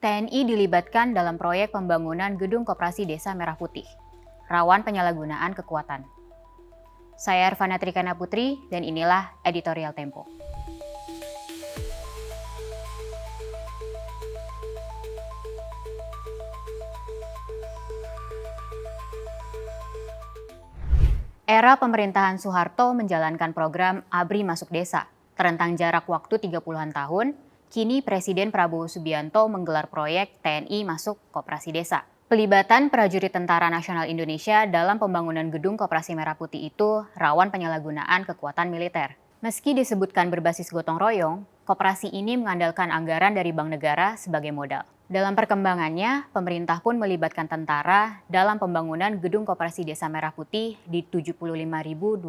TNI dilibatkan dalam proyek pembangunan gedung koperasi Desa Merah Putih. Rawan penyalahgunaan kekuatan. Saya Ervana Trikana Putri dan inilah Editorial Tempo. Era pemerintahan Soeharto menjalankan program ABRI Masuk Desa. Terentang jarak waktu 30-an tahun, kini Presiden Prabowo Subianto menggelar proyek TNI Masuk Koperasi Desa. Pelibatan prajurit Tentara Nasional Indonesia dalam pembangunan gedung Koperasi Merah Putih itu rawan penyalahgunaan kekuatan militer. Meski disebutkan berbasis gotong royong, koperasi ini mengandalkan anggaran dari Bank Negara sebagai modal. Dalam perkembangannya, pemerintah pun melibatkan tentara dalam pembangunan gedung koperasi Desa Merah Putih di 75.266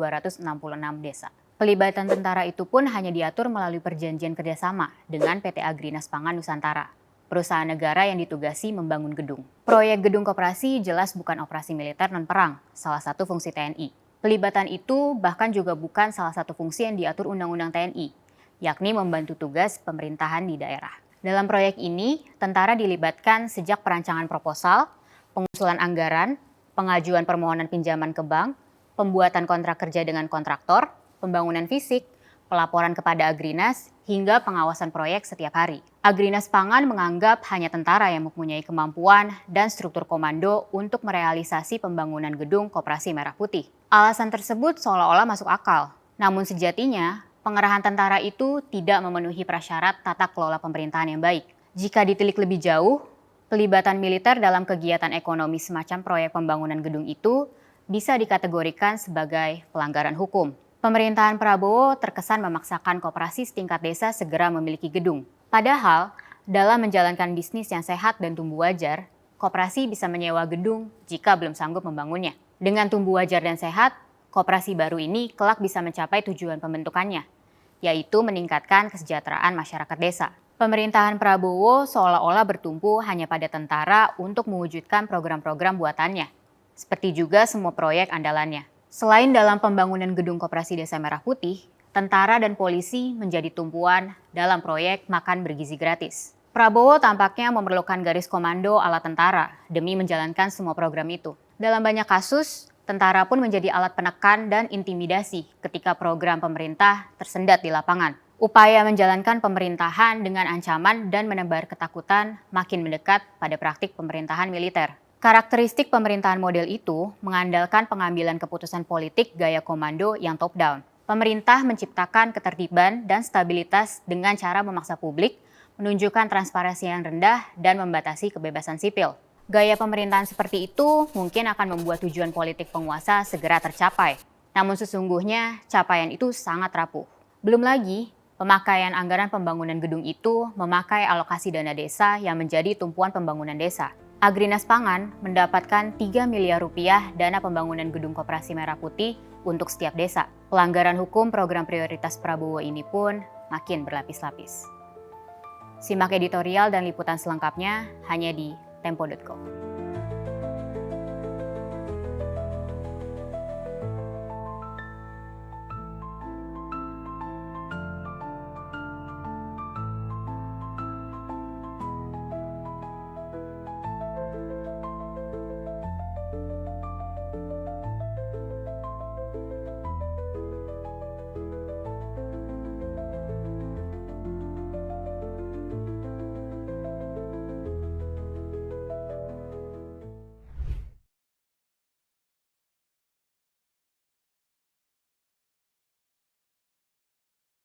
desa. Pelibatan tentara itu pun hanya diatur melalui perjanjian kerjasama dengan PT Agrinas Pangan Nusantara, perusahaan negara yang ditugasi membangun gedung. Proyek gedung koperasi jelas bukan operasi militer non-perang, salah satu fungsi TNI. Pelibatan itu bahkan juga bukan salah satu fungsi yang diatur Undang-Undang TNI, yakni membantu tugas pemerintahan di daerah. Dalam proyek ini, tentara dilibatkan sejak perancangan proposal, pengusulan anggaran, pengajuan permohonan pinjaman ke bank, pembuatan kontrak kerja dengan kontraktor, pembangunan fisik, pelaporan kepada Agrinas, hingga pengawasan proyek setiap hari. Agrinas Pangan menganggap hanya tentara yang mempunyai kemampuan dan struktur komando untuk merealisasi pembangunan gedung Koperasi Merah Putih. Alasan tersebut seolah-olah masuk akal, namun sejatinya pengerahan tentara itu tidak memenuhi prasyarat tata kelola pemerintahan yang baik. Jika ditilik lebih jauh, pelibatan militer dalam kegiatan ekonomi semacam proyek pembangunan gedung itu bisa dikategorikan sebagai pelanggaran hukum. Pemerintahan Prabowo terkesan memaksakan koperasi setingkat desa segera memiliki gedung. Padahal, dalam menjalankan bisnis yang sehat dan tumbuh wajar, koperasi bisa menyewa gedung jika belum sanggup membangunnya. Dengan tumbuh wajar dan sehat, koperasi baru ini kelak bisa mencapai tujuan pembentukannya, yaitu meningkatkan kesejahteraan masyarakat desa. Pemerintahan Prabowo seolah-olah bertumpu hanya pada tentara untuk mewujudkan program-program buatannya, seperti juga semua proyek andalannya. Selain dalam pembangunan gedung koperasi Desa Merah Putih, tentara dan polisi menjadi tumpuan dalam proyek makan bergizi gratis. Prabowo tampaknya memerlukan garis komando ala tentara demi menjalankan semua program itu. Dalam banyak kasus, tentara pun menjadi alat penekan dan intimidasi ketika program pemerintah tersendat di lapangan. Upaya menjalankan pemerintahan dengan ancaman dan menebar ketakutan makin mendekat pada praktik pemerintahan militer. Karakteristik pemerintahan model itu mengandalkan pengambilan keputusan politik gaya komando yang top-down. Pemerintah menciptakan ketertiban dan stabilitas dengan cara memaksa publik, menunjukkan transparansi yang rendah, dan membatasi kebebasan sipil. Gaya pemerintahan seperti itu mungkin akan membuat tujuan politik penguasa segera tercapai. Namun sesungguhnya capaian itu sangat rapuh. Belum lagi, pemakaian anggaran pembangunan gedung itu memakai alokasi dana desa yang menjadi tumpuan pembangunan desa. Agrinas Pangan mendapatkan 3 miliar rupiah dana pembangunan gedung Koperasi Merah Putih untuk setiap desa. Pelanggaran hukum program prioritas Prabowo ini pun makin berlapis-lapis. Simak editorial dan liputan selengkapnya hanya di tempo.co.